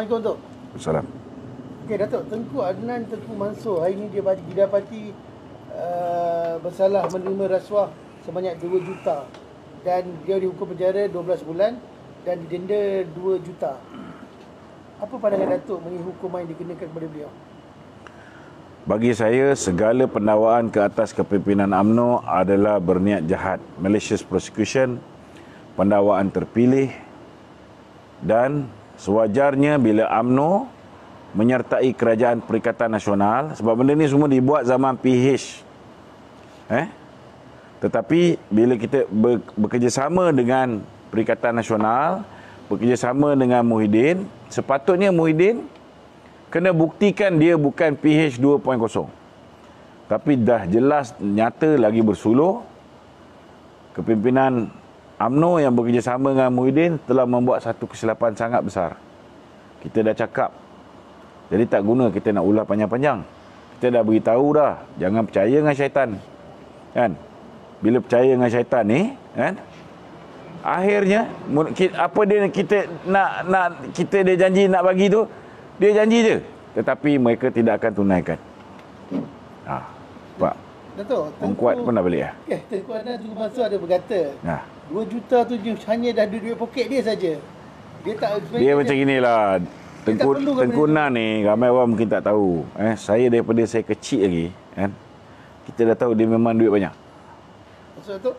Assalamualaikum Datuk. Salam. Okey Datuk, Tengku Adnan Tengku Mansur hari ini dia didapati bersalah menerima rasuah sebanyak 2 juta dan dia dihukum penjara 12 bulan dan didenda 2 juta. Apa pandangan Datuk mengenai hukuman yang dikenakan kepada beliau? Bagi saya, segala pendakwaan ke atas kepimpinan UMNO adalah berniat jahat. Malicious prosecution, pendakwaan terpilih, dan sewajarnya bila UMNO menyertai Kerajaan Perikatan Nasional, sebab benda ni semua dibuat zaman PH. Tetapi bila kita bekerjasama dengan Perikatan Nasional, bekerjasama dengan Muhyiddin, sepatutnya Muhyiddin kena buktikan dia bukan PH 2.0. Tapi dah jelas nyata lagi bersuluh. Kepimpinan UMNO yang bekerjasama dengan Muhyiddin telah membuat satu kesilapan sangat besar. Kita dah cakap. Jadi tak guna kita nak ulas panjang-panjang. Kita dah beritahu dah, jangan percaya dengan syaitan. Kan? Bila percaya dengan syaitan ni, kan? Akhirnya apa dia dia janji nak bagi tu, dia janji je, tetapi mereka tidak akan tunaikan. Pak Datuk, Kuat pun dah balik Tengku Adnan Tengku Mansur ada berkata 2 juta tu hanya dah duit poket dia saja. Dia macam inilah. Tengku Nan ni ramai orang mungkin tak tahu. Saya daripada saya kecil lagi, kan, kita dah tahu dia memang duit banyak. Maksud Datuk?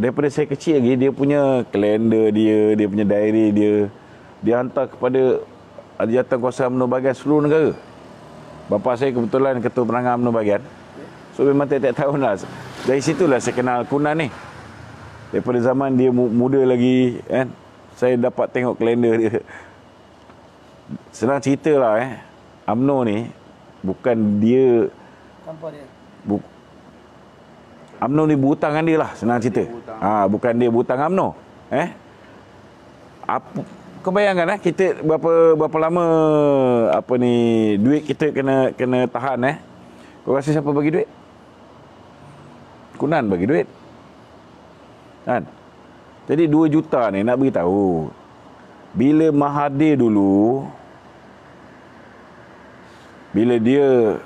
Daripada saya kecil lagi, dia punya kalender dia punya diary dia hantar kepada Jawatan UMNO bahagian seluruh negara. Bapa saya kebetulan ketua penerangan UMNO bahagian. So memang tiap-tiap tahun lah. Dari situlah saya kenal Kunan ni. Daripada zaman dia muda lagi, kan, saya dapat tengok kalender dia. Senang cerita lah, UMNO ni bukan dia tanpa dia. UMNO ni berhutang dengan dia lah, senang cerita. Bukan dia berhutang UMNO. Kau bayangkan kita berapa lama duit kita kena tahan. Kau rasa siapa bagi duit? Kunan bagi duit. Kan? Jadi 2 juta ni nak beritahu. Bila Mahathir dulu, bila dia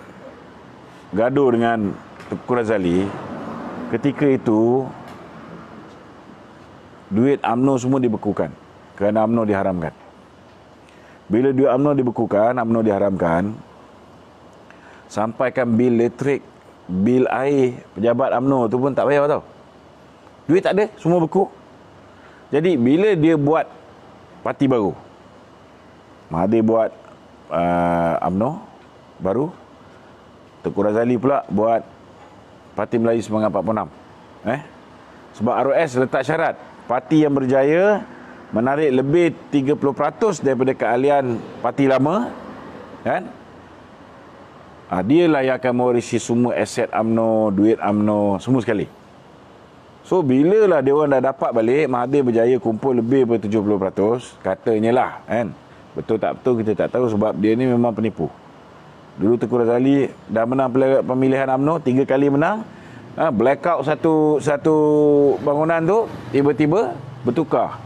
gaduh dengan Tengku Razali, ketika itu duit UMNO semua dibekukan kerana UMNO diharamkan. Bila duit UMNO dibekukan, UMNO diharamkan, sampaikan bil elektrik, bil air, pejabat UMNO tu pun tak bayar tau. Duit tak ada, semua beku. Jadi bila dia buat parti baru, Mahathir buat UMNO baru, Tengku Razali pula buat Parti Melayu Semangat 46. Sebab ROS letak syarat, parti yang berjaya menarik lebih 30% daripada keahlian parti lama, kan? Dialah yang akan mewarisi semua aset UMNO, duit UMNO, semua sekali. So bila lah dia orang dah dapat balik, Mahathir berjaya kumpul lebih daripada 70%, katanya lah, kan? Betul tak betul kita tak tahu sebab dia ni memang penipu. Dulu Tengku Razali dah menang pemilihan UMNO 3 kali menang. Blackout satu bangunan tu, tiba-tiba bertukar.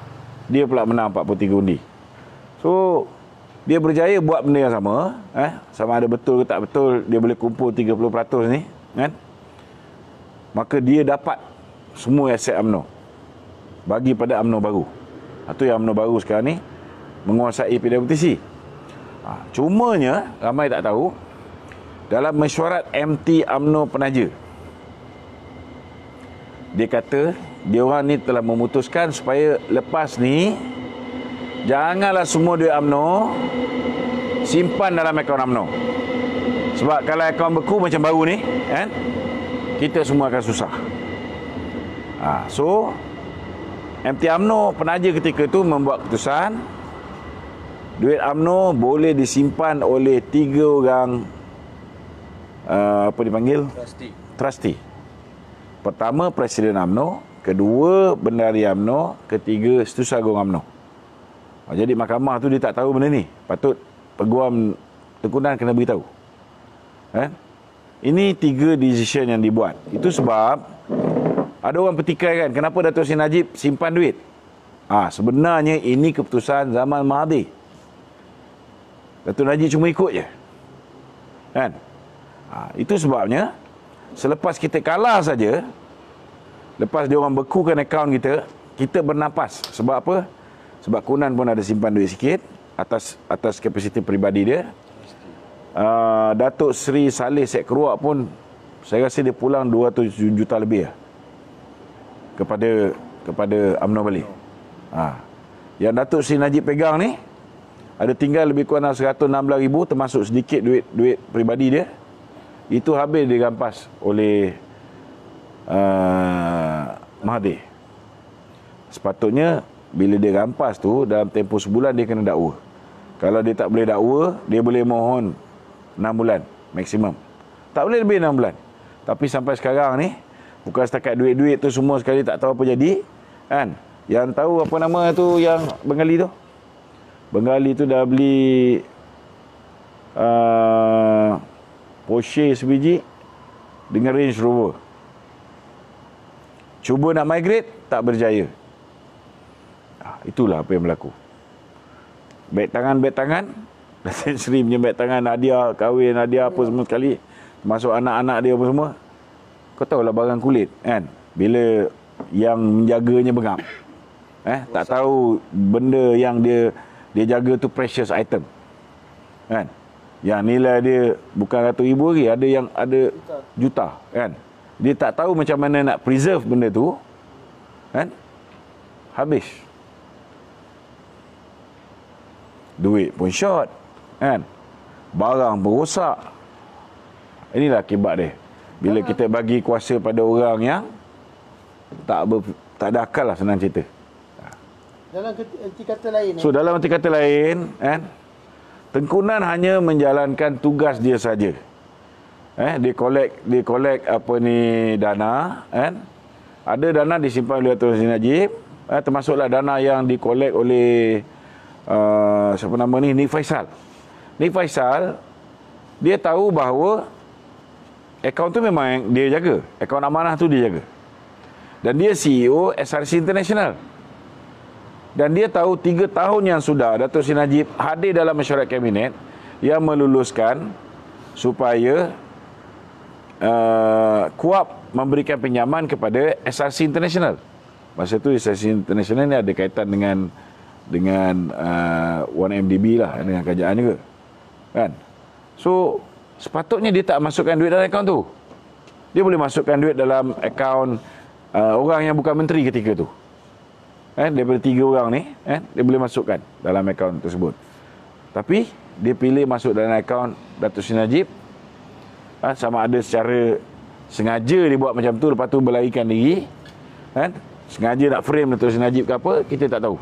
Dia pula menang 43 undi. So dia berjaya buat benda yang sama, sama ada betul ke tak betul dia boleh kumpul 30% ni, kan? Maka dia dapat semua aset UMNO bagi pada UMNO baru. Itu yang UMNO baru sekarang ni menguasai PWTC. Cumanya ramai tak tahu, dalam mesyuarat MT UMNO Penaja, dia kata dia orang ni telah memutuskan supaya lepas ni janganlah semua duit UMNO simpan dalam akaun UMNO. Sebab kalau akaun beku macam baru ni, kan, kita semua akan susah. So MT UMNO Penaja ketika tu membuat keputusan duit UMNO boleh disimpan oleh 3 orang trustee. Pertama Presiden UMNO, kedua Bendahari UMNO, ketiga Setiausaha Agung UMNO. Jadi mahkamah tu dia tak tahu benda ni. Patut Peguam Tengku Nan kena beritahu. Ini 3 decision yang dibuat. Itu sebab ada orang petikai kan, kenapa Dato' Seri Najib simpan duit? Sebenarnya ini keputusan zaman Mahathir. Datuk Najib cuma ikut je. Kan? Itu sebabnya selepas kita kalah saja, lepas dia orang bekukan akaun kita, kita bernafas. Sebab apa? Sebab Kunan pun ada simpan duit sikit atas kapasiti peribadi dia. Datuk Seri Saleh Sek Keruak pun saya rasa dia pulang 200 juta lebih lah kepada UMNO balik. Yang Datuk Seri Najib pegang ni ada tinggal lebih kurang 116,000, termasuk sedikit duit peribadi dia. Itu habis dirampas oleh Mahathir. Sepatutnya bila dia rampas tu, dalam tempoh sebulan dia kena dakwa. Kalau dia tak boleh dakwa, dia boleh mohon 6 bulan maksimum. Tak boleh lebih 6 bulan. Tapi sampai sekarang ni, bukan setakat duit-duit tu semua sekali tak tahu apa jadi, kan? Yang tahu apa nama tu yang Bengali tu? Bengali tu dah beli Porsche sebiji dengan Range Rover. Cuba nak migrate, tak berjaya. Itulah apa yang berlaku. Beg tangan. Datuk Seri punya beg tangan, hadiah kahwin, hadiah apa semua sekali. Termasuk anak-anak dia apa semua. Kau tahulah barang kulit, kan? Bila yang menjaganya bengap. Tak tahu benda yang dia jaga tu precious item. Kan? Yang nilai dia bukan ratus ribu lagi, ada yang ada juta, kan? Dia tak tahu macam mana nak preserve benda tu, kan? Habis. Duit pun short, kan? Barang pun rosak. Inilah akibat dia. Bila kita bagi kuasa pada orang yang tak ada akal lah, senang cerita. Dalam erti kata lain, So dalam erti kata lain, kan, Tengkunan hanya menjalankan tugas dia saja. Dia collect apa ni dana, kan? Ada dana disimpan oleh Datuk Seri Najib, termasuklah dana yang dikolek oleh siapa nama ni, Nik Faisal. Nik Faisal dia tahu bahawa akaun tu memang dia jaga, akaun amanah tu dia jaga. Dan dia CEO SRC International. Dan dia tahu 3 tahun yang sudah Datuk Seri Najib hadir dalam mesyuarat kabinet yang meluluskan supaya KUAP memberikan pinjaman kepada SRC International. Masa tu SRC International ni ada kaitan dengan 1MDB lah, dengan kerajaan juga, kan? So sepatutnya dia tak masukkan duit dalam akaun tu. Dia boleh masukkan duit dalam akaun orang yang bukan menteri ketika tu. Daripada 3 orang ni, dia boleh masukkan dalam akaun tersebut. Tapi dia pilih masuk dalam akaun Datuk Seri Najib. Sama ada secara sengaja dia buat macam tu, lepas tu berlarikan diri, sengaja nak frame Datuk Seri Najib ke apa, kita tak tahu.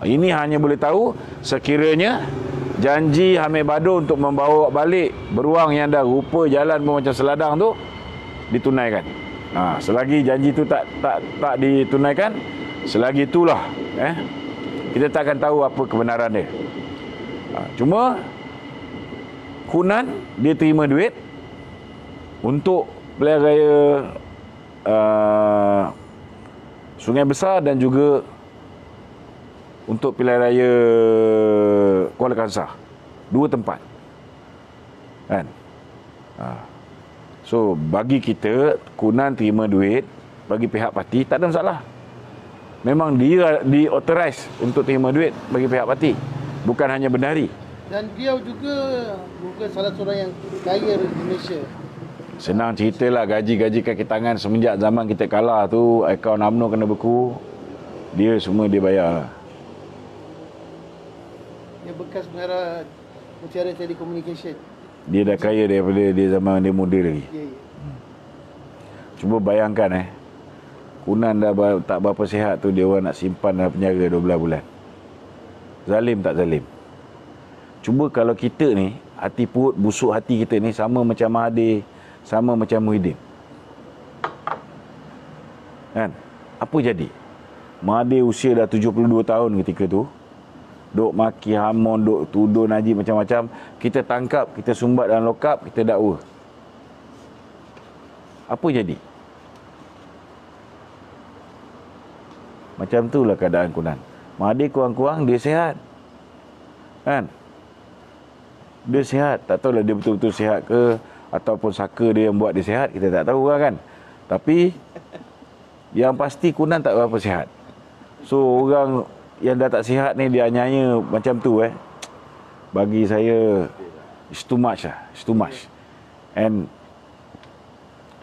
Ini hanya boleh tahu sekiranya janji Hamid Badu untuk membawa balik beruang yang dah rupa jalan pun macam seladang tu ditunaikan. Selagi janji tu tak ditunaikan, selagi itulah kita tak akan tahu apa kebenaran dia. Cuma Kunan dia terima duit untuk pilihan raya Sungai Besar dan juga untuk pilihan raya Kuala Kangsar. 2 tempat, kan? So bagi kita, Kunan terima duit bagi pihak parti tak ada masalah. Memang dia di-authorize untuk terima duit bagi pihak parti, bukan hanya bendahari. Dan dia juga bukan salah seorang yang kaya di Malaysia. Senang ceritalah, gaji-gaji kaki tangan semenjak zaman kita kalah tu, akaun UMNO kena beku, dia semua dia bayar lah. Dia bekas bendahara Mutiara Telecommunication. Dia dah kaya daripada dia zaman dia muda lagi. Ya. Cuba bayangkan Kunan dah tak berapa sihat tu, dia orang nak simpan dalam penjara 12 bulan. Zalim tak zalim? Cuba kalau kita ni, hati perut busuk hati kita ni sama macam Mahathir, sama macam Muhyiddin, kan? Apa jadi? Mahathir usia dah 72 tahun ketika tu, duk maki hamon, duk tuduh Najib macam-macam. Kita tangkap, kita sumbat dalam lokap, kita dakwa. Apa jadi? Macam itulah keadaan Kunan. Mahathir kurang-kurang dia sihat, kan? Dia sihat. Tak tahulah dia betul-betul sihat ke, ataupun saka dia yang buat dia sihat, kita tak tahu kan. Tapi yang pasti Kunan tak berapa sihat. So orang yang dah tak sihat ni dia anyanya macam tu bagi saya it's too much lah. It's too much. And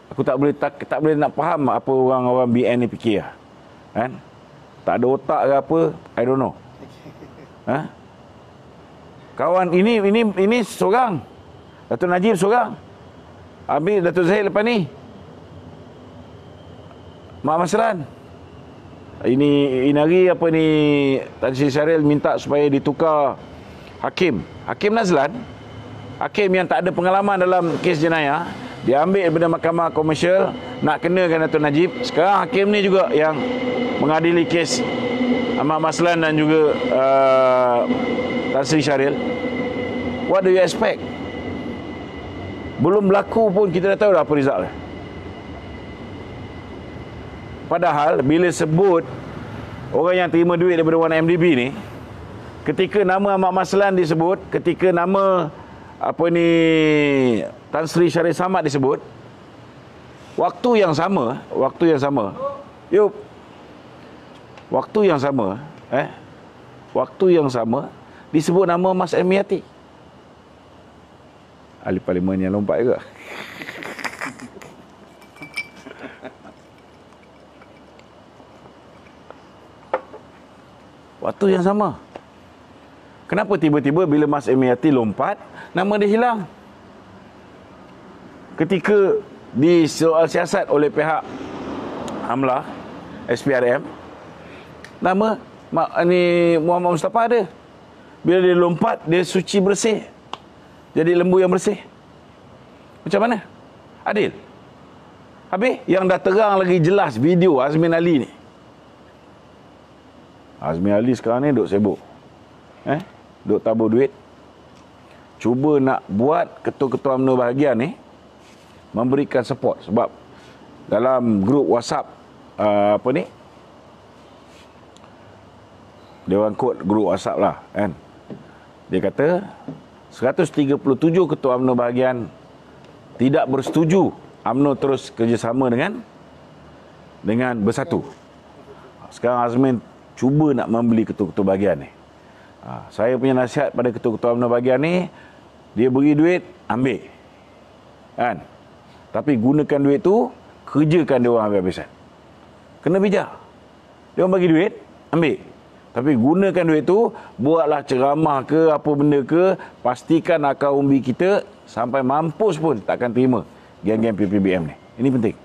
aku tak boleh nak faham apa orang-orang BN ni fikir lah. Kan? Tak ada otak ke apa, I don't know. Kawan ini seorang. Datuk Najib seorang. Habis Datuk Zahid lepas ni. Mak Maslan. Ini hari apa ni, Tan Sri Syaril minta supaya ditukar hakim. Hakim Nazlan, hakim yang tak ada pengalaman dalam kes jenayah, dia ambil daripada Mahkamah Komersial, nak kenakan Datuk Najib. Sekarang hakim ni juga yang mengadili kes Ahmad Maslan dan juga Tan Sri Syaril. What do you expect? Belum berlaku pun kita dah tahu dah apa result dia. Padahal bila sebut orang yang terima duit daripada 1MDB ni, ketika nama Ahmad Maslan disebut, ketika nama apa ni Tan Sri Syaril Samad disebut, waktu yang sama disebut nama Mas Emiati. Ahli Parlimen yang lompat juga. Waktu yang sama. Kenapa tiba-tiba bila Mas Emiati lompat, nama dia hilang? Ketika disoal siasat oleh pihak Amlah, SPRM, nama Muhammad Mustafa ada. Bila dia lompat, dia suci bersih. Jadi lembu yang bersih. Macam mana? Adil? Habis yang dah terang lagi jelas video Azmin Ali ni. Azmin Ali sekarang ni duk sibuk. Duk tabur duit. Cuba nak buat ketua-ketua UMNO bahagian ni memberikan support. Sebab dalam grup WhatsApp Dewan Kod grup WhatsApp lah kan. Dia kata 137 ketua UMNO bahagian tidak bersetuju UMNO terus kerjasama dengan Bersatu. Sekarang Azmin cuba nak membeli ketua-ketua bahagian ni. Saya punya nasihat pada ketua-ketua UMNO bahagian ni, dia beri duit, ambil. Kan? Tapi gunakan duit tu, kerjakan dia orang habis-habisan. Kena bijak. Dia orang bagi duit, ambil. Tapi gunakan duit tu, buatlah ceramah ke, apa benda ke, pastikan akar umbi kita sampai mampus pun takkan terima geng-geng PPBM ni. Ini penting.